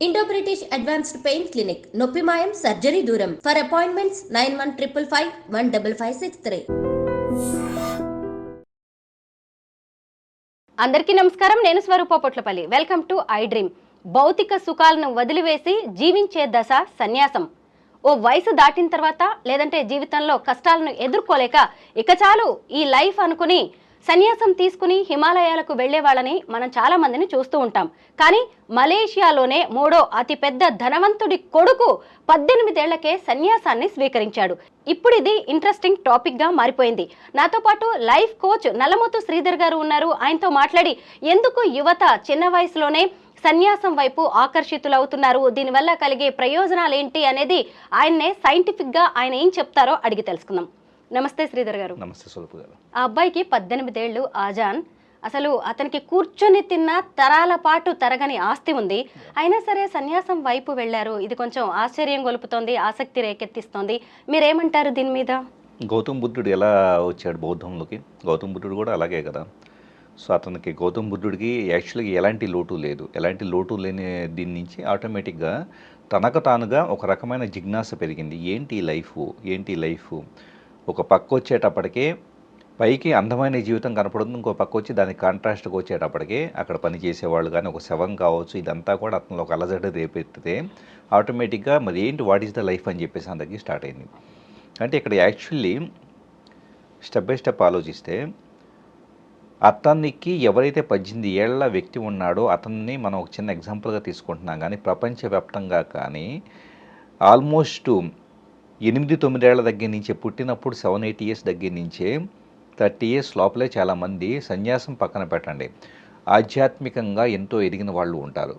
Indo British advanced pain clinic నొప్పి మాయం surgery దూరం ఫర్ అపాయింట్మెంట్స్ 9155515563. అందరికీ నమస్కారం. నేను Swaroopa Potlapalli. Welcome to I dream. భౌతిక సుఖాలను వదిలివేసి జీవించే దశ సన్యాసం. ఓ వయసు దాటిన తర్వాత లేదంటే జీవితంలో కష్టాలను ఎదుర్కోలేక ఇక చాలు ఈ లైఫ్ అనుకుని సన్యాసం తీసుకుని హిమాలయాలకు వెళ్లే వాళ్ళని మనం చాలా మందిని చూస్తూ ఉంటాం. కానీ మలేషియాలోనే మూడో అతిపెద్ద ధనవంతుడి కొడుకు 18 ఏళ్లకే సన్యాసాన్ని స్వీకరించాడు. ఇప్పుడు ఇది ఇంట్రెస్టింగ్ టాపిక్ గా మారిపోయింది. నాతో పాటు లైఫ్ కోచ్ నల్లమోతు శ్రీధర్ గారు ఉన్నారు. ఆయనతో మాట్లాడి ఎందుకు యువత చిన్న వయసులోనే సన్యాసం వైపు ఆకర్షితులవుతున్నారు, దీనివల్ల కలిగే ప్రయోజనాలు ఏంటి అనేది ఆయన్నే సైంటిఫిక్ గా ఆయన ఏం చెప్తారో అడిగి తెలుసుకుందాం. నమస్తే శ్రీధర్ గారు. నమస్తే స్వరూప్ గారు. ఆ అబ్బాయికి 18 ఏళ్ళు ఆజాన్. అసలు అతనికి కూర్చొని తిన్న తరాల పాటు తరగని ఆస్తి ఉంది. అయినా సరే సన్యాసం వైపు వెళ్లారు. ఇది కొంచెం ఆశ్చర్యం గొలుపుతోంది, ఆసక్తి రేకెత్తిస్తోంది. మీరేమంటారు దీని మీద? గౌతమ్ బుద్ధుడు ఎలా వచ్చాడు బౌద్ధంలోకి? గౌతమ్ బుద్ధుడు కూడా అలాగే కదా. సో అతనికి గౌతమ్ బుద్ధుడికి యాక్చువల్గా ఎలాంటి లోటు లేదు. ఎలాంటి లోటు లేని దీని నుంచి ఆటోమేటిక్గా తనకు తానుగా ఒక రకమైన జిజ్ఞాస పెరిగింది. ఏంటి లైఫ్ ఒక పక్క వచ్చేటప్పటికే పైకి అందమైన జీవితం కనపడుతుంది, ఇంకో పక్క వచ్చి దానికి కాంట్రాస్ట్గా వచ్చేటప్పటికే అక్కడ పని చేసేవాళ్ళు కానీ ఒక శవం కావచ్చు, ఇదంతా కూడా అతను ఒక అలజడి రేపెత్తితే ఆటోమేటిక్గా మరి ఏంటి వాట్ ఈస్ ద లైఫ్ అని చెప్పేసి అందరికీ స్టార్ట్ అయింది. అంటే ఇక్కడ యాక్చువల్లీ స్టెప్ బై స్టెప్ ఆలోచిస్తే అతనికి ఎవరైతే 18 ఏళ్ల వ్యక్తి ఉన్నాడో అతన్ని మనం ఒక చిన్న ఎగ్జాంపుల్గా తీసుకుంటున్నాం. కానీ ప్రపంచవ్యాప్తంగా కానీ ఆల్మోస్ట్ 8-9 ఏళ్ల దగ్గర నుంచే పుట్టినప్పుడు 7-8 ఇయర్స్ దగ్గర నుంచే 30 ఇయర్స్ లోపలే చాలామంది సన్యాసం పక్కన పెట్టండి ఆధ్యాత్మికంగా ఎంతో ఎదిగిన వాళ్ళు ఉంటారు.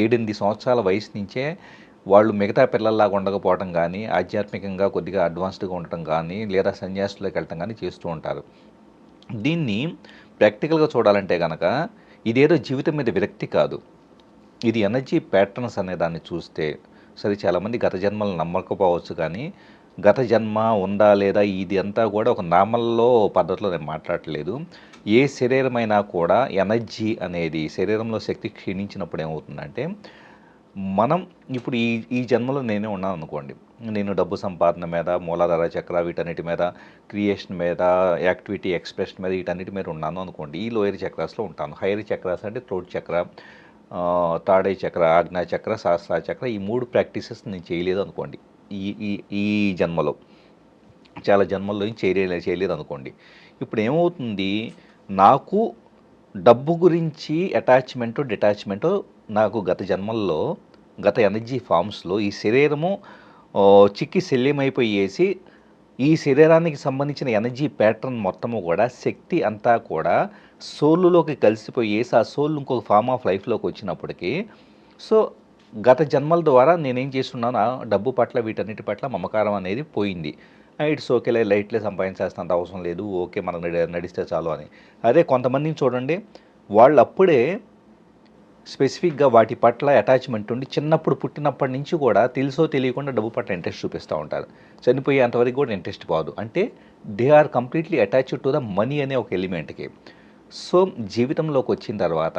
7-8 సంవత్సరాల వయసు నుంచే వాళ్ళు మిగతా పిల్లల్లాగా ఉండకపోవడం కానీ, ఆధ్యాత్మికంగా కొద్దిగా అడ్వాన్స్డ్గా ఉండటం కానీ, లేదా సన్యాసులోకి వెళ్ళటం కానీ చేస్తూ ఉంటారు. దీన్ని ప్రాక్టికల్గా చూడాలంటే కనుక ఇదేదో జీవితం మీద విరక్తి కాదు, ఇది ఎనర్జీ ప్యాటర్న్స్ అనే దాన్ని చూస్తే సరే చాలామంది గత జన్మలను నమ్మకపోవచ్చు. కానీ గత జన్మ ఉందా లేదా ఇది అంతా కూడా ఒక నామల్లో పద్ధతిలో నేను మాట్లాడట్లేదు. ఏ శరీరమైనా కూడా ఎనర్జీ అనేది శరీరంలో శక్తి క్షీణించినప్పుడు ఏమవుతుందంటే మనం ఇప్పుడు ఈ జన్మలో నేనే ఉన్నాను అనుకోండి, నేను డబ్బు సంపాదన మీద, మూలాధార చక్ర, వీటన్నిటి మీద, క్రియేషన్ మీద, యాక్టివిటీ ఎక్స్ప్రెషన్ మీద, వీటన్నిటి మీద ఉన్నాను అనుకోండి. ఈ లోయర్ చక్రాస్లో ఉంటాను. హైయర్ చక్రాస్ అంటే థ్రోట్ చక్ర, థర్డ్ ఐ చక్ర, ఆజ్ఞా చక్ర, సహస్ర చక్ర, ఈ 3 ప్రాక్టీసెస్ నేను చేయలేదు అనుకోండి. ఈ జన్మలో చాలా జన్మల్లో చేయలేదు అనుకోండి. ఇప్పుడు ఏమవుతుంది, నాకు డబ్బు గురించి అటాచ్మెంటో డిటాచ్మెంటో నాకు గత జన్మల్లో గత ఎనర్జీ ఫామ్స్లో ఈ శరీరము చిక్కి శల్యమైపోయేసి ఈ శరీరానికి సంబంధించిన ఎనర్జీ ప్యాటర్న్ మొత్తము కూడా శక్తి అంతా కూడా సోలులోకి కలిసిపోయేసి ఆ సోల్ ఇంకొక ఫామ్ ఆఫ్ లైఫ్లోకి వచ్చినప్పటికీ సో గత జన్మల ద్వారా నేనేం చేస్తున్నాను, డబ్బు పట్ల వీటన్నిటి పట్ల మమకారం అనేది పోయింది. ఇట్స్ ఓకేలే, లైట్లే సంపాదించేస్తంత అవసరం లేదు, ఓకే మనం నడిస్తే చాలు అని. అదే కొంతమందిని చూడండి, వాళ్ళు అప్పుడే స్పెసిఫిక్గా వాటి పట్ల అటాచ్మెంట్ ఉండి చిన్నప్పుడు పుట్టినప్పటి నుంచి కూడా తెలుసో తెలియకుండా డబ్బు పట్ల ఇంట్రెస్ట్ చూపిస్తూ ఉంటారు. చనిపోయేంతవరకు కూడా ఇంట్రెస్ట్ పోదు. అంటే they are completely attached to the money అనే ఒక ఎలిమెంట్కి. సో జీవితంలోకి వచ్చిన తర్వాత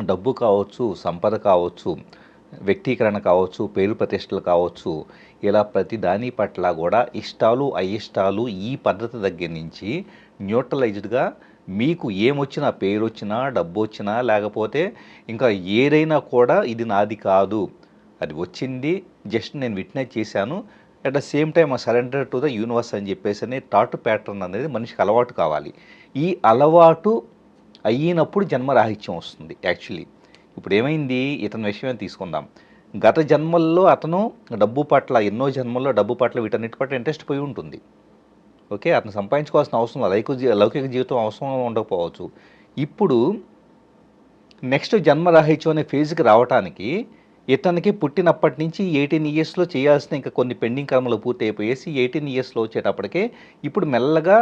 డబ్బు కావచ్చు, సంపద కావచ్చు, వ్యక్తీకరణ కావచ్చు, పేరు ప్రతిష్టలు కావచ్చు, ఇలా ప్రతి దాని పట్ల కూడా ఇష్టాలు అయిష్టాలు ఈ పద్ధతి దగ్గర నుంచి న్యూట్రలైజ్డ్గా మీకు ఏమొచ్చినా, పేరు వచ్చినా, డబ్బు వచ్చినా, లేకపోతే ఇంకా ఏదైనా కూడా ఇది నాది కాదు, అది వచ్చింది జస్ట్ నేను విట్నెస్ చేశాను, at the same time surrender to the universe అని చెప్పేసి అనే థాట్ ప్యాటర్న్ అనేది మనిషికి అలవాటు కావాలి. ఈ అలవాటు అయినప్పుడు జన్మరాహిత్యం వస్తుంది. యాక్చువల్లీ ఇప్పుడు ఏమైంది, ఇతని విషయమే తీసుకుందాం. గత జన్మల్లో అతను డబ్బు పట్ల ఎన్నో జన్మల్లో డబ్బు పట్ల వీటన్నిటి పట్ల ఇంట్రెస్ట్ పోయి ఉంటుంది. ఓకే, అతను సంపాదించుకోవాల్సిన అవసరం లౌకిక జీవితం అవసరం ఉండకపోవచ్చు. ఇప్పుడు నెక్స్ట్ జన్మరాహిత్యం అనే ఫేజ్కి రావడానికి ఇతనికి పుట్టినప్పటి నుంచి 18 ఇయర్స్లో చేయాల్సిన ఇంకా కొన్ని పెండింగ్ కర్మలు పూర్తి అయిపోయేసి 18 ఇయర్స్లో వచ్చేటప్పటికే ఇప్పుడు మెల్లగా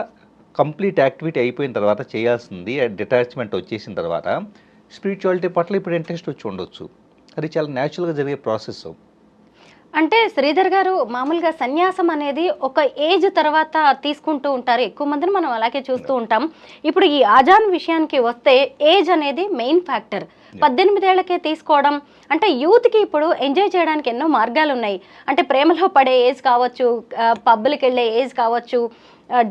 కంప్లీట్ యాక్టివిటీ అయిపోయిన తర్వాత చేయాల్సింది డిటాచ్మెంట్ వచ్చేసిన తర్వాత స్పిరిచువాలిటీ పట్ల ఇప్పుడు ఇంట్రెస్ట్ వచ్చి ఉండొచ్చు. అది చాలా న్యాచురల్గా జరిగే ప్రాసెస్. అంటే శ్రీధర్ గారు, మామూలుగా సన్యాసం అనేది ఒక ఏజ్ తర్వాత తీసుకుంటూ ఉంటారు. ఎక్కువ మందిని మనం అలాగే చూస్తూ ఉంటాం. ఇప్పుడు ఈ ఆజాన్ విషయానికి వస్తే ఏజ్ అనేది మెయిన్ ఫ్యాక్టర్. 18 ఏళ్లకే తీసుకోవడం అంటే యూత్కి ఇప్పుడు ఎంజాయ్ చేయడానికి ఎన్నో మార్గాలు ఉన్నాయి. అంటే ప్రేమలో పడే ఏజ్ కావచ్చు, పబ్బులకి వెళ్ళే ఏజ్ కావచ్చు,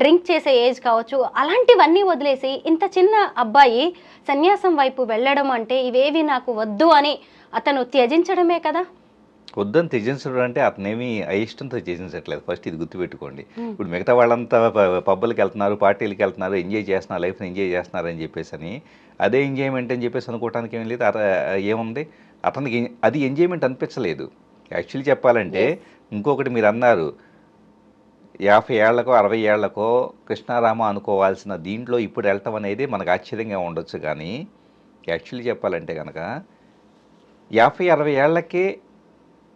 డ్రింక్ చేసే ఏజ్ కావచ్చు, అలాంటివన్నీ వదిలేసి ఇంత చిన్న అబ్బాయి సన్యాసం వైపు వెళ్ళడం అంటే ఇవేవి నాకు వద్దు అని అతను త్యజించడమే కదా. వద్దని త్యజించడం అంటే అతనేమి అయిష్టంతో త్యజించట్లేదు. ఫస్ట్ ఇది గుర్తుపెట్టుకోండి. ఇప్పుడు మిగతా వాళ్ళంతా పబ్బులకి వెళ్తున్నారు, పార్టీలకి వెళ్తున్నారు, ఎంజాయ్ చేస్తున్నారు, లైఫ్ని ఎంజాయ్ చేస్తున్నారు అని చెప్పేసి అని అదే ఎంజాయ్మెంట్ అని చెప్పేసి అనుకోవడానికి ఏం లేదు. ఏముంది, అతనికి అది ఎంజాయ్మెంట్ అనిపించలేదు. యాక్చువల్లీ చెప్పాలంటే ఇంకొకటి మీరు అన్నారు 50 ఏళ్లకో 60 ఏళ్లకో కృష్ణారామ అనుకోవాల్సిన దీంట్లో ఇప్పుడు వెళ్ళటం అనేది మనకు ఆశ్చర్యంగా ఉండొచ్చు. కానీ యాక్చువల్లీ చెప్పాలంటే కనుక 50-60 ఏళ్లకే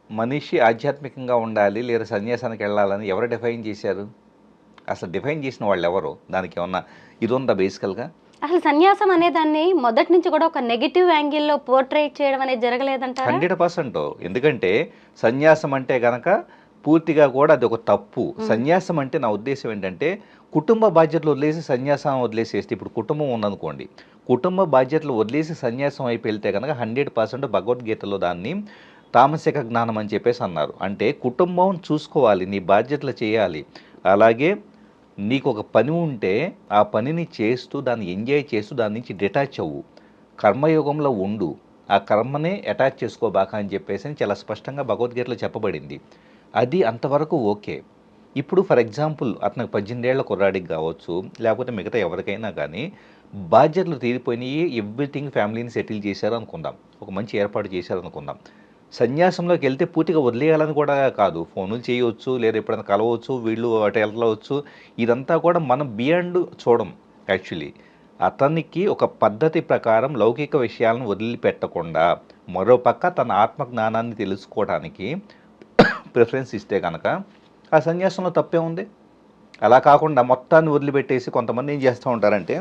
మనిషి ఆధ్యాత్మికంగా ఉండాలి లేదా సన్యాసానికి వెళ్ళాలని ఎవరు డిఫైన్ చేశారు? అసలు డిఫైన్ చేసిన వాళ్ళు ఎవరు? దానికి ఏమన్నా ఇది ఉందా బేసికల్గా? అసలు సన్యాసం అనే దాన్ని మొదటి నుంచి కూడా ఒక నెగిటివ్ యాంగిల్లో పోర్ట్రేట్ చేయడం అనేది జరగలేదంటారా? 100%. ఎందుకంటే సన్యాసం అంటే గనక పూర్తిగా కూడా అది ఒక తప్పు. సన్యాసం అంటే నా ఉద్దేశం ఏంటంటే కుటుంబ బాధ్యతలు వదిలేసి సన్యాసం వదిలేసేస్తే, ఇప్పుడు కుటుంబం ఉందనుకోండి, కుటుంబ బాధ్యతలు వదిలేసి సన్యాసం అయిపోయి వెళ్తే కనుక 100% భగవద్గీతలో దాన్ని తామసిక జ్ఞానం అని చెప్పేసి అన్నారు. అంటే కుటుంబం చూసుకోవాలి, నీ బాధ్యతలు చేయాలి, అలాగే నీకు ఒక పని ఉంటే ఆ పనిని చేస్తూ దాన్ని ఎంజాయ్ చేస్తూ దాని నుంచి డిటాచ్ అవ్వు, కర్మయోగంలో ఉండు, ఆ కర్మనే అటాచ్ చేసుకోబాక అని చెప్పేసి చాలా స్పష్టంగా భగవద్గీతలో చెప్పబడింది. అది అంతవరకు ఓకే. ఇప్పుడు ఫర్ ఎగ్జాంపుల్ అతనికి 18 ఏళ్ల కుర్రాడికి కావచ్చు, లేకపోతే మిగతా ఎవరికైనా కానీ బాధ్యతలు తీరిపోయినాయి, ఎవ్రీథింగ్ ఫ్యామిలీని సెటిల్ చేశారు అనుకుందాం, ఒక మంచి ఏర్పాటు చేశారు అనుకుందాం. సన్యాసంలోకి వెళ్తే పూర్తిగా వదిలేయాలని కూడా కాదు, ఫోనులు చేయవచ్చు, లేదా ఎప్పుడైనా కలవచ్చు, వీళ్ళు అటు వెళ్ళవచ్చు, ఇదంతా కూడా మనం బియాండ్ చూడం. యాక్చువల్లీ అతనికి ఒక పద్ధతి ప్రకారం లౌకిక విషయాలను వదిలిపెట్టకుండా మరోపక్క తన ఆత్మజ్ఞానాన్ని తెలుసుకోవడానికి ప్రిఫరెన్స్ ఇస్తే కనుక ఆ సన్యాసంలో తప్పే ఉంది. అలా కాకుండా మొత్తాన్ని వదిలిపెట్టేసి కొంతమంది ఏం చేస్తూ ఉంటారంటే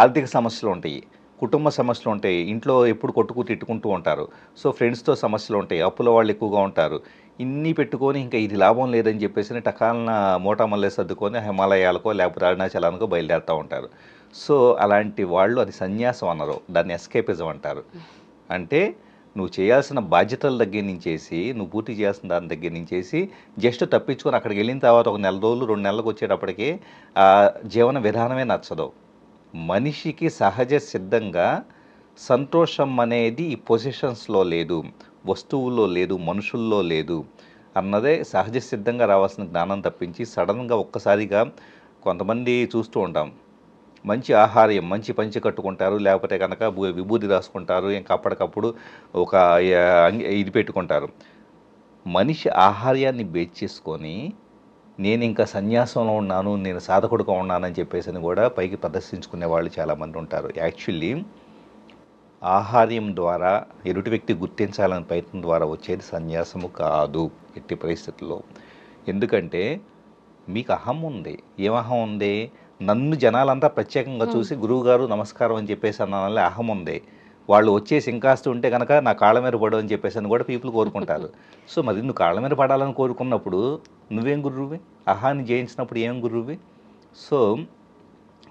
ఆర్థిక సమస్యలు ఉంటాయి, కుటుంబ సమస్యలు ఉంటాయి, ఇంట్లో ఎప్పుడు కొట్టుకు తిట్టుకుంటూ ఉంటారు, సో ఫ్రెండ్స్తో సమస్యలు ఉంటాయి, అప్పుల వాళ్ళు ఎక్కువగా ఉంటారు, ఇన్ని పెట్టుకొని ఇంకా ఇది లాభం లేదని చెప్పేసి టకాలన మోటా మల్లె సర్దుకొని హిమాలయాలకో లేకపోతే అరుణాచలానికో బయలుదేరుతూ ఉంటారు. సో అలాంటి వాళ్ళు అది సన్యాసం అన్నారు, దాన్ని ఎస్కేపిజం అంటారు. అంటే నువ్వు చేయాల్సిన బాధ్యతల దగ్గర నుంచేసి, నువ్వు పూర్తి చేయాల్సిన దాని దగ్గర నుంచేసి జస్ట్ తప్పించుకొని అక్కడికి వెళ్ళిన తర్వాత ఒక నెల రోజులు 2 నెలలకు వచ్చేటప్పటికి ఆ జీవన విధానమే నచ్చదు. మనిషికి సహజ సిద్ధంగా సంతోషం అనేది ఈ పొజిషన్స్లో లేదు, వస్తువుల్లో లేదు, మనుషుల్లో లేదు అన్నదే సహజ సిద్ధంగా రావాల్సిన జ్ఞానం తప్పించి సడన్గా ఒక్కసారిగా కొంతమంది చూస్తూ ఉంటాం, మంచి ఆహార్యం, మంచి పంచి కట్టుకుంటారు, లేకపోతే కనుక విభూది రాసుకుంటారు, ఇంకా అప్పటికప్పుడు ఒక ఇది పెట్టుకుంటారు. మనిషి ఆహార్యాన్ని బేస్ చేసుకొని నేను ఇంకా సన్యాసంలో ఉన్నాను, నేను సాధకుడుగా ఉన్నానని చెప్పేసి అని కూడా పైకి ప్రదర్శించుకునే వాళ్ళు చాలామంది ఉంటారు. యాక్చువల్లీ ఆహార్యం ద్వారా ఎదుటి వ్యక్తి గుర్తించాలనే ప్రయత్నం ద్వారా వచ్చేది సన్యాసము కాదు ఎట్టి పరిస్థితుల్లో. ఎందుకంటే మీకు అహం ఉంది. ఏం అహం ఉంది? నన్ను జనాలంతా ప్రత్యేకంగా చూసి గురువుగారు నమస్కారం అని చెప్పేసి అన్నానని అహం ఉంది. వాళ్ళు వచ్చేసి ఇంకాస్తూ ఉంటే కనుక నా కాళ్ళ మీద పడు అని చెప్పేసి అని కూడా పీపుల్ కోరుకుంటారు. సో మరి నువ్వు కాళ్ళ మీద పడాలని కోరుకున్నప్పుడు నువ్వేం గురువువి? అహాన్ని జయించినప్పుడు ఏం గురువువి? సో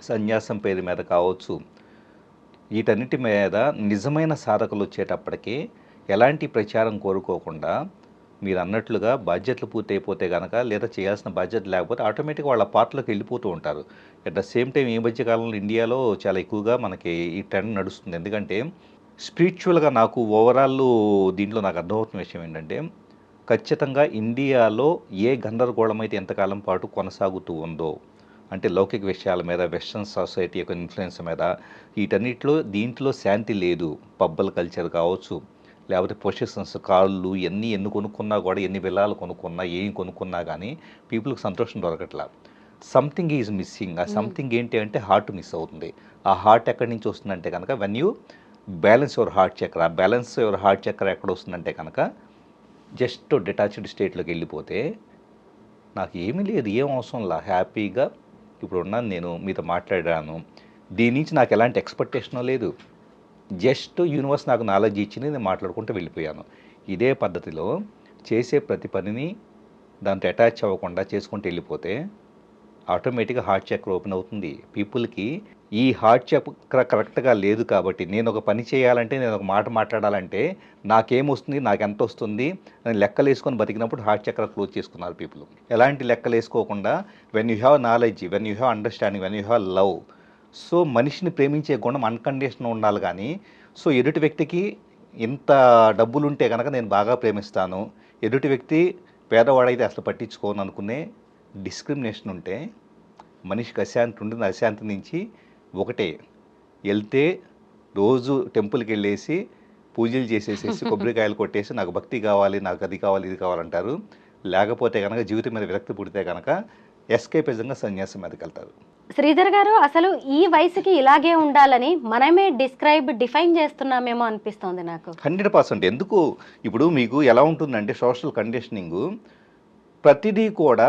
సన్యాసం పేరు మీద కావచ్చు, వీటన్నిటి మీద నిజమైన సాధకులు వచ్చేటప్పటికి ఎలాంటి ప్రచారం కోరుకోకుండా మీరు అన్నట్లుగా బాధ్యతలు పూర్తయిపోతే కనుక, లేదా చేయాల్సిన బాధ్యత లేకపోతే ఆటోమేటిక్గా వాళ్ళ పార్ట్లోకి వెళ్ళిపోతూ ఉంటారు. అట్ ద సేమ్ టైం ఈ మధ్య కాలంలో ఇండియాలో చాలా ఎక్కువగా మనకి ఈ ట్రెండ్ నడుస్తుంది. ఎందుకంటే స్పిరిచువల్గా నాకు ఓవరాల్ దీంట్లో నాకు అర్థమవుతున్న విషయం ఏంటంటే, ఖచ్చితంగా ఇండియాలో ఏ గందరగోళం అయితే ఎంతకాలం పాటు కొనసాగుతూ ఉందో, అంటే లౌకిక విషయాల మీద, వెస్ట్రన్ సొసైటీ యొక్క ఇన్ఫ్లుయెన్స్ మీద, వీటన్నిటిలో దీంట్లో శాంతి లేదు. పబ్బల్ కల్చర్ కావచ్చు, లేకపోతే పొజిషన్స్, కార్లు ఇవన్నీ ఎన్ని కొనుక్కున్నా కూడా, ఎన్ని విల్లాలు కొనుక్కున్నా, ఏం కొనుక్కున్నా కానీ పీపుల్కి సంతోషం దొరకట్లా. Something is missing. ఆ సంథింగ్ ఏంటి అంటే హార్ట్ మిస్ అవుతుంది. ఆ హార్ట్ ఎక్కడి నుంచి వస్తుందంటే కనుక when you balance your heart చక్ర. ఆ బ్యాలెన్స్ యువర్ హార్ట్ చక్ర ఎక్కడ వస్తుందంటే కనుక జస్ట్ డిటాచ్డ్ స్టేట్లోకి వెళ్ళిపోతే నాకు ఏమీ లేదు, ఏం అవసరంలా, హ్యాపీగా ఇప్పుడు ఉన్నాను, నేను మీతో మాట్లాడాను, దీని నుంచి నాకు ఎలాంటి ఎక్స్పెక్టేషన్ లేదు, జస్ట్ యూనివర్స్ నాకు నాలెడ్జ్ ఇచ్చింది, నేను మాట్లాడుకుంటూ వెళ్ళిపోయాను. ఇదే పద్ధతిలో చేసే ప్రతి పనిని దాంతో అటాచ్ అవ్వకుండా చేసుకుంటూ వెళ్ళిపోతే ఆటోమేటిక్గా హార్ట్ చక్ర ఓపెన్ అవుతుంది. పీపుల్కి ఈ హార్ట్ చక్ర కరెక్ట్గా లేదు కాబట్టి, నేను ఒక పని చేయాలంటే, నేను ఒక మాట మాట్లాడాలంటే నాకేమొస్తుంది, నాకెంత వస్తుంది అని లెక్కలు వేసుకొని బతికినప్పుడు హార్ట్ చక్ర క్లోజ్ చేసుకున్నారు పీపుల్. ఎలాంటి లెక్కలు వేసుకోకుండా when you have knowledge, when you have understanding, when you have love, so మనిషిని ప్రేమించే గుణం అన్కండిషనల్ ఉండాలి. కానీ సో ఎదుటి వ్యక్తికి ఇంత డబ్బులుంటే కనుక నేను బాగా ప్రేమిస్తాను, ఎదుటి వ్యక్తి పేదవాడైతే అసలు పట్టించుకోను అనుకునే డిస్క్రిమినేషన్ ఉంటే మనిషికి అశాంతి ఉంటుంది. అశాంతి నుంచి ఒకటే, వెళ్తే రోజు టెంపుల్కి వెళ్ళేసి పూజలు చేసేసేసి కొబ్బరికాయలు కొట్టేసి నాకు భక్తి కావాలి, నాకు అది కావాలి, ఇది కావాలంటారు. లేకపోతే కనుక జీవితం మీద విరక్తి పుడితే కనుక ఎస్కేపిజంగా సన్యాసం మీదకి వెళ్తారు. శ్రీధర్ గారు, అసలు ఈ వయసుకి ఇలాగే ఉండాలని మనమే డిఫైన్ చేస్తున్నామేమో అనిపిస్తోంది నాకు. 100%. ఎందుకు ఇప్పుడు మీకు ఎలా ఉంటుందంటే సోషల్ కండిషనింగ్ ప్రతిదీ కూడా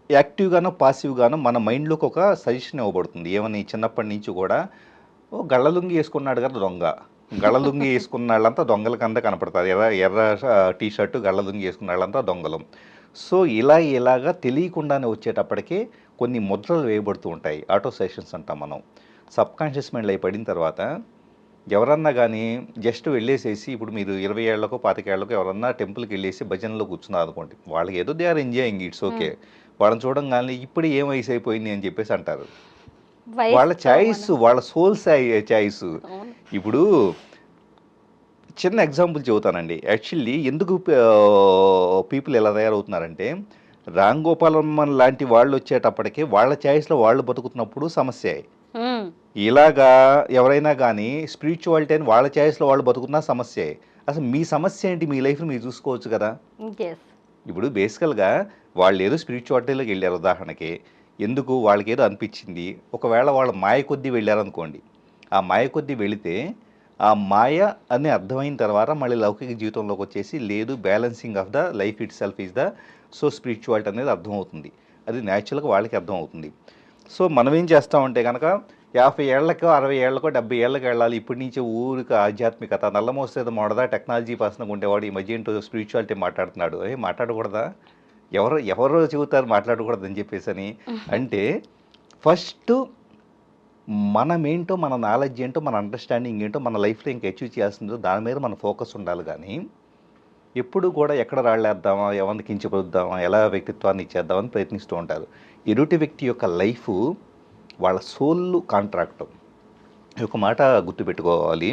యాక్టివ్గానో పాసివ్గానో మన మైండ్లోకి ఒక సజెషన్ ఇవ్వబడుతుంది. ఏమని చిన్నప్పటి నుంచి కూడా గళ్ళలుంగి వేసుకున్నాడు కదా దొంగ, గళ్ళలుంగి వేసుకున్న వాళ్ళంతా దొంగల కింద కనపడతారు. ఎర్ర టీ షర్టు గళ్ళలుంగి వేసుకున్న వాళ్ళంతా దొంగలు. సో ఇలాగా తెలియకుండానే వచ్చేటప్పటికే కొన్ని ముద్రలు వేయబడుతూ ఉంటాయి. ఆటో సెషన్స్ అంటాం మనం. సబ్ కాన్షియస్ మైండ్లో అయి పడిన తర్వాత ఎవరన్నా కానీ జస్ట్ వెళ్ళేసేసి, ఇప్పుడు మీరు 20 ఏళ్లకో 25 ఏళ్లకో ఎవరన్నా టెంపుల్కి వెళ్ళేసి భజనలో కూర్చున్నారు అనుకోండి, వాళ్ళకి ఏదో they are enjoying, it's okay. వాళ్ళని చూడంగానే ఇప్పుడు ఏం వయసు అయిపోయింది అని చెప్పేసి అంటారు. వాళ్ళ చాయిస్, వాళ్ళ సోల్ చాయిస్. ఇప్పుడు చిన్న ఎగ్జాంపుల్ చెబుతానండి. యాక్చువల్లీ ఎందుకు పీపుల్ ఎలా తయారవుతున్నారంటే, రామ్ గోపాలమ్మన్ లాంటి వాళ్ళు వచ్చేటప్పటికే వాళ్ళ చాయిస్లో వాళ్ళు బతుకుతున్నప్పుడు సమస్య. ఇలాగా ఎవరైనా కానీ స్పిరిచువాలిటీ అని వాళ్ళ చాయిస్లో వాళ్ళు బతుకుతున్నా సమస్య. అసలు మీ సమస్య ఏంటి, మీ లైఫ్ని మీరు చూసుకోవచ్చు కదా. ఇప్పుడు బేసికల్గా వాళ్ళు ఏదో స్పిరిచువాలిటీలోకి వెళ్ళారు ఉదాహరణకి, ఎందుకు వాళ్ళకి ఏదో అనిపించింది. ఒకవేళ వాళ్ళ మాయ కొద్దీ వెళ్ళారనుకోండి, ఆ మాయ కొద్దీ వెళితే ఆ మాయ అని అర్థమైన తర్వాత మళ్ళీ లౌకిక జీవితంలోకి వచ్చేసి లేదు, balancing of the life it self is the so spirituality అనేది అర్థమవుతుంది. అది న్యాచురల్గా వాళ్ళకి అర్థమవుతుంది. సో మనం ఏం చేస్తామంటే కనుక 50 ఏళ్లకో 60 ఏళ్లకో 70 ఏళ్ళకి వెళ్ళాలి, ఇప్పటి నుంచి ఊరికి ఆధ్యాత్మికత, నల్లమోసేది మొడదా టెక్నాలజీ పర్సన్గా ఉండేవాడు ఈ మధ్య ఏంటో స్పిరిచువాలిటీ మాట్లాడుతున్నాడు, మాట్లాడకూడదా, ఎవరో చెబుతారు మాట్లాడకూడదు అని చెప్పేసి అని. అంటే ఫస్ట్ మనమేంటో, మన నాలెడ్జ్ ఏంటో, మన అండర్స్టాండింగ్ ఏంటో, మన లైఫ్లో ఇంకా అచీవ్ చేస్తుందో దాని మీద మన ఫోకస్ ఉండాలి. కానీ ఎప్పుడు కూడా ఎక్కడ రాళ్ళేద్దామా, ఎవరిని కించపరుద్దామా, ఎలా వ్యక్తిత్వాన్ని ఇచ్చేద్దామని ప్రయత్నిస్తూ ఉంటారు. ఎదుటి వ్యక్తి యొక్క లైఫ్ వాళ్ళ సోల్ కాంట్రాక్ట్. ఒక మాట గుర్తుపెట్టుకోవాలి,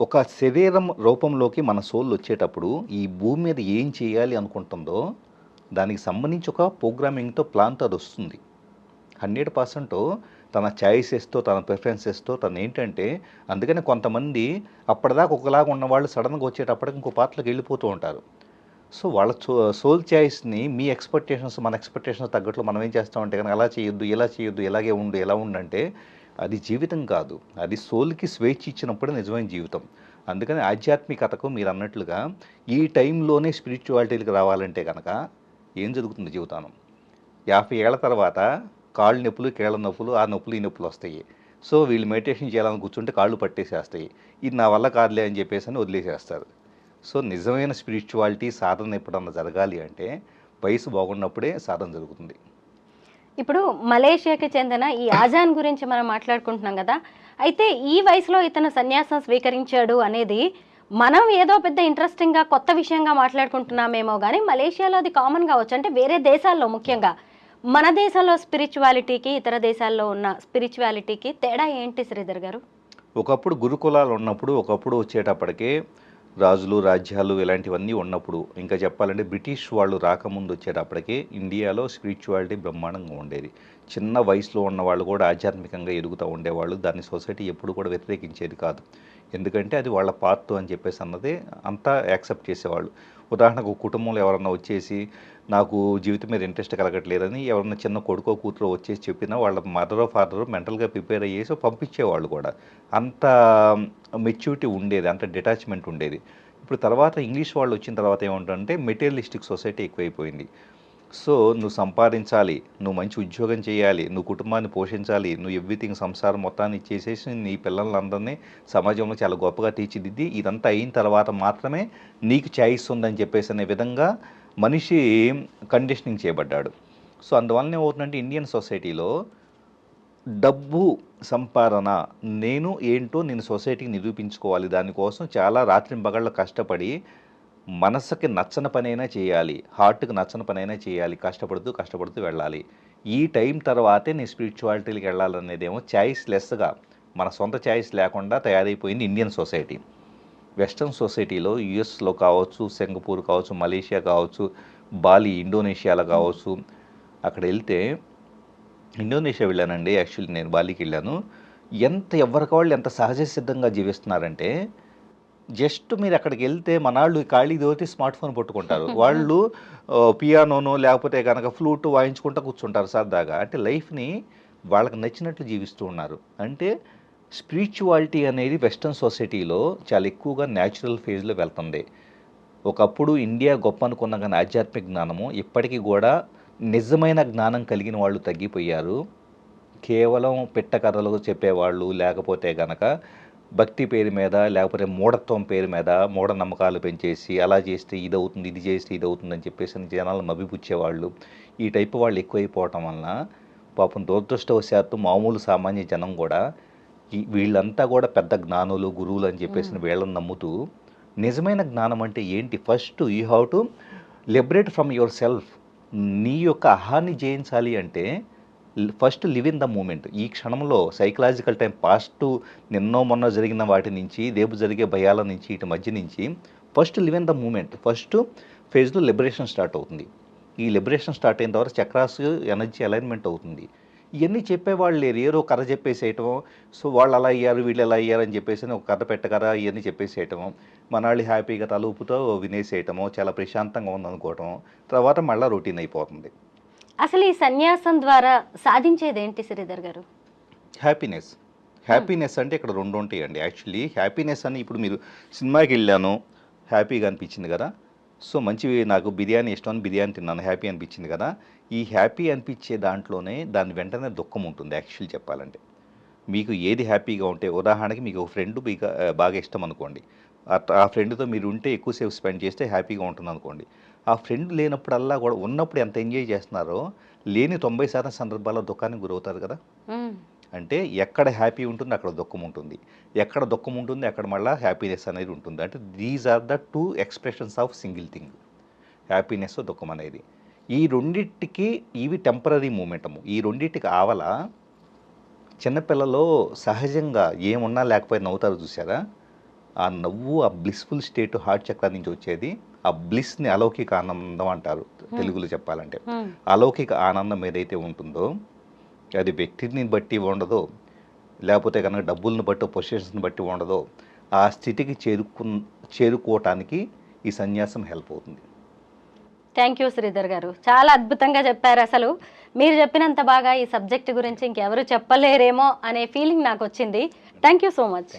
ఒక శరీరం రూపంలోకి మన సోల్ వచ్చేటప్పుడు ఈ భూమి మీద ఏం చేయాలి అనుకుంటుందో దానికి సంబంధించి ఒక ప్రోగ్రామింగ్తో ప్లాన్తో అది వస్తుంది. 100% తన చాయిసెస్తో, తన ప్రిఫరెన్సెస్తో తను ఏంటంటే, అందుకని కొంతమంది అప్పటిదాకా ఒకలాగా ఉన్నవాళ్ళు సడన్గా వచ్చేటప్పటికి ఇంకో పాత్రలోకి వెళ్ళిపోతూ ఉంటారు. సో వాళ్ళ సోల్ చాయిస్ని మీ ఎక్స్పెక్టేషన్స్, మన ఎక్స్పెక్టేషన్స్ తగ్గట్లు మనం ఏం చేస్తామంటే కనుక అలా చేయొద్దు, ఇలా చేయొద్దు, ఇలాగే ఉండు, ఎలా ఉండంటే అది జీవితం కాదు. అది సోల్కి స్వేచ్ఛ ఇచ్చినప్పుడే నిజమైన జీవితం. అందుకని ఆధ్యాత్మికతకు మీరు అన్నట్లుగా ఈ టైంలోనే స్పిరిచువాలిటీకి రావాలంటే కనుక ఏం జరుగుతుంది జీవితానం, 50 ఏళ్ల తర్వాత కాళ్ళు నొప్పులు, కీళ్ళ నొప్పులు, ఆ నొప్పులు, ఈ నొప్పులు వస్తాయి. సో వీళ్ళు మెడిటేషన్ చేయాలని కూర్చుంటే కాళ్ళు పట్టేసేస్తాయి. ఇది నా వల్ల కాదులే అని చెప్పేసి అని వదిలేసేస్తారు. సో నిజమైన స్పిరిచువాలిటీ సాధన ఎప్పుడన్నా జరగాలి అంటే వయసు బాగున్నప్పుడే సాధన జరుగుతుంది. ఇప్పుడు మలేషియాకి చెందిన ఈ ఆజాన్ గురించి మనం మాట్లాడుకుంటున్నాం కదా. అయితే ఈ వయసులో ఇతను సన్యాసం స్వీకరించాడు అనేది మనం ఏదో పెద్ద ఇంట్రెస్టింగ్గా కొత్త విషయంగా మాట్లాడుకుంటున్నామేమో, కానీ మలేషియాలో అది కామన్ కావచ్చు. అంటే వేరే దేశాల్లో, ముఖ్యంగా మన దేశంలో స్పిరిచువాలిటీకి ఇతర దేశాల్లో ఉన్న స్పిరిచువాలిటీకి తేడా ఏంటి శ్రీధర్ గారు? ఒకప్పుడు గురుకులాలు ఉన్నప్పుడు, ఒకప్పుడు వచ్చేటప్పటికే రాజులు, రాజ్యాలు ఇలాంటివన్నీ ఉన్నప్పుడు, ఇంకా చెప్పాలంటే బ్రిటిష్ వాళ్ళు రాకముందు వచ్చేటప్పటికే ఇండియాలో స్పిరిచువాలిటీ బ్రహ్మాండంగా ఉండేది. చిన్న వయసులో ఉన్న వాళ్ళు కూడా ఆధ్యాత్మికంగా ఎదుగుతూ ఉండేవాళ్ళు. దాన్ని సొసైటీ ఎప్పుడు కూడా వ్యతిరేకించేది కాదు. ఎందుకంటే అది వాళ్ళ పార్ట్ అని చెప్పేసి అన్నది అంతా యాక్సెప్ట్ చేసేవాళ్ళు. ఉదాహరణకు కుటుంబంలో ఎవరన్నా వచ్చేసి నాకు జీవితం మీద ఇంట్రెస్ట్ కలగట్లేదని ఎవరన్నా చిన్న కొడుకో కూతురో వచ్చేసి చెప్పినా వాళ్ళ మదరో ఫాదరో మెంటల్గా ప్రిపేర్ అయ్యేసి పంపించేవాళ్ళు కూడా. అంత మెచ్యూరిటీ ఉండేది, అంత డిటాచ్మెంట్ ఉండేది. ఇప్పుడు తర్వాత ఇంగ్లీష్ వాళ్ళు వచ్చిన తర్వాత ఏమంటుందంటే మెటీరియలిస్టిక్ సొసైటీ ఎక్కువైపోయింది. సో నువ్వు సంపాదించాలి, నువ్వు మంచి ఉద్యోగం చేయాలి, నువ్వు కుటుంబాన్ని పోషించాలి, నువ్వు ఎవ్రీథింగ్ సంసారం మొత్తాన్ని ఇచ్చేసేసి నీ పిల్లలందరినీ సమాజంలో చాలా గొప్పగా తీర్చిదిద్ది, ఇదంతా అయిన తర్వాత మాత్రమే నీకు చాయిస్ ఉందని చెప్పేసి అనే విధంగా మనిషి కండిషనింగ్ చేయబడ్డాడు. సో అందువలన ఏమవుతుందంటే ఇండియన్ సొసైటీలో డబ్బు సంపాదన నేను ఏంటో నేను సొసైటీకి నిరూపించుకోవాలి, దానికోసం చాలా రాత్రింబగళ్ళు కష్టపడి మనసుకి నచ్చని పనైనా చేయాలి, హార్ట్కి నచ్చని పనైనా చేయాలి, కష్టపడుతూ వెళ్ళాలి. ఈ టైం తర్వాతే నేను స్పిరిచువాలిటీకి వెళ్ళాలనేదేమో చాయిస్ లెస్గా మన సొంత చాయిస్ లేకుండా తయారైపోయింది ఇండియన్ సొసైటీ. వెస్ట్రన్ సొసైటీలో యుఎస్లో కావచ్చు, సింగపూర్ కావచ్చు, మలేషియా కావచ్చు, బాలి ఇండోనేషియాలో కావచ్చు, అక్కడ వెళ్తే ఇండోనేషియా వెళ్ళానండి. యాక్చువల్లీ నేను బాలికి వెళ్ళాను. ఎవరికి వాళ్ళు ఎంత సహజ సిద్ధంగా జీవిస్తున్నారంటే, జస్ట్ మీరు అక్కడికి వెళ్తే మనాళ్ళు ఖాళీ దోటి స్మార్ట్ ఫోన్ పట్టుకుంటారు, వాళ్ళు పియానోనో లేకపోతే కనుక ఫ్లూట్ వాయించుకుంటూ కూర్చుంటారు సరదాగా. అంటే లైఫ్ని వాళ్ళకి నచ్చినట్లు జీవిస్తూ ఉన్నారు. అంటే స్పిరిచువాలిటీ అనేది వెస్ట్రన్ సొసైటీలో చాలా ఎక్కువగా న్యాచురల్ ఫేజ్లో వెళ్తుంది. ఒకప్పుడు ఇండియా గొప్ప అనుకున్న కానీ ఆధ్యాత్మిక జ్ఞానము ఇప్పటికీ కూడా నిజమైన జ్ఞానం కలిగిన వాళ్ళు తగ్గిపోయారు. కేవలం పిట్టకథలు చెప్పేవాళ్ళు, లేకపోతే గనక భక్తి పేరు మీద, లేకపోతే మూఢత్వం పేరు మీద మూఢనమ్మకాలు పెంచేసి అలా చేస్తే ఇది అవుతుంది, ఇది చేస్తే ఇది అవుతుంది అని చెప్పేసి జనాలు మభ్యపుచ్చేవాళ్ళు, ఈ టైపు వాళ్ళు ఎక్కువైపోవటం వలన పాపం దురదృష్టవశాత్తు మామూలు సామాన్య జనం కూడా వీళ్ళంతా కూడా పెద్ద జ్ఞానులు, గురువులు అని చెప్పేసి వీళ్ళని నమ్ముతూ, నిజమైన జ్ఞానం అంటే ఏంటి? First you have to liberate from yourself. నీ యొక్క అహాన్ని జయించాలి అంటే first live in the moment. ఈ క్షణంలో సైకలాజికల్ టైం, పాస్ట్ నిన్నో మొన్న జరిగిన వాటి నుంచి, రేపు జరిగే భయాల నుంచి, ఇటు మధ్య నుంచి first live in the moment. First ఫేజ్లో లిబరేషన్ స్టార్ట్ అవుతుంది. ఈ లిబరేషన్ స్టార్ట్ అయిన తర్వాత చక్రాస్ ఎనర్జీ అలైన్మెంట్ అవుతుంది. ఇవన్నీ చెప్పేవాళ్ళు లేరు, ఏదో కథ చెప్పేసేయటం. సో వాళ్ళు అలా అయ్యారు, వీళ్ళు ఎలా అయ్యారు అని చెప్పేసి ఒక కథ పెట్టగరా ఇవన్నీ చెప్పేసేయటము, మనాళ్ళు హ్యాపీగా తలూపుతో వినేసేయటము, చాలా ప్రశాంతంగా ఉందనుకోవటం, తర్వాత మళ్ళీ రొటీన్ అయిపోతుంది. అసలు ఈ సన్యాసం ద్వారా సాధించేది ఏంటి శ్రీధర్ గారు? హ్యాపీనెస్. హ్యాపీనెస్ అంటే ఇక్కడ రెండు ఉంటాయండి. యాక్చువల్లీ హ్యాపీనెస్ అని ఇప్పుడు మీరు సినిమాకి వెళ్ళాను, హ్యాపీగా అనిపించింది కదా, సో మంచి నాకు బిర్యానీ ఇష్టం అని బిర్యానీ తిన్నాను, హ్యాపీ అనిపించింది కదా. ఈ హ్యాపీ అనిపించే దాంట్లోనే దాని వెంటనే దుఃఖం ఉంటుంది. యాక్చువల్లీ చెప్పాలంటే మీకు ఏది హ్యాపీగా ఉంటే, ఉదాహరణకి మీకు ఒక ఫ్రెండ్ మీకు బాగా ఇష్టం అనుకోండి, ఆ ఫ్రెండ్తో మీరు ఉంటే ఎక్కువసేపు స్పెండ్ చేస్తే హ్యాపీగా ఉంటుంది అనుకోండి. ఆ ఫ్రెండ్ లేనప్పుడల్లా కూడా ఉన్నప్పుడు ఎంత ఎంజాయ్ చేస్తున్నారో, లేని 90% సందర్భాల్లో దుఃఖానికి గురవుతారు కదా. అంటే ఎక్కడ హ్యాపీ ఉంటుంది అక్కడ దుఃఖం ఉంటుంది, ఎక్కడ దుఃఖం ఉంటుంది అక్కడ మళ్ళీ హ్యాపీనెస్ అనేది ఉంటుంది. అంటే these are the two expressions of single thing, happiness, దుఃఖం అనేది. ఈ రెండింటికి ఇవి టెంపరీ మూమెంటము. ఈ రెండింటికి ఆవల చిన్నపిల్లలో సహజంగా ఏమున్నా లేకపోయినా నవ్వుతారు చూసారా, ఆ నవ్వు, ఆ బ్లిస్ఫుల్ స్టేట్ హార్ట్ చక్ర నుంచి వచ్చేది. ఆ బ్లిస్ని అలౌకిక ఆనందం అంటారు తెలుగులో చెప్పాలంటే. అలౌకిక ఆనందం ఏదైతే ఉంటుందో అది వ్యక్తిని బట్టి ఉండదో, లేకపోతే కనుక డబ్బులను బట్టి, పొజిషన్స్ని బట్టి ఉండదో, ఆ స్థితికి చేరుకోవటానికి ఈ సన్యాసం హెల్ప్ అవుతుంది. థ్యాంక్ యూ శ్రీధర్ గారు, చాలా అద్భుతంగా చెప్పారు. అసలు మీరు చెప్పినంత బాగా ఈ సబ్జెక్ట్ గురించి ఇంకెవరు చెప్పలేరేమో అనే ఫీలింగ్ నాకు వచ్చింది. Thank you so much.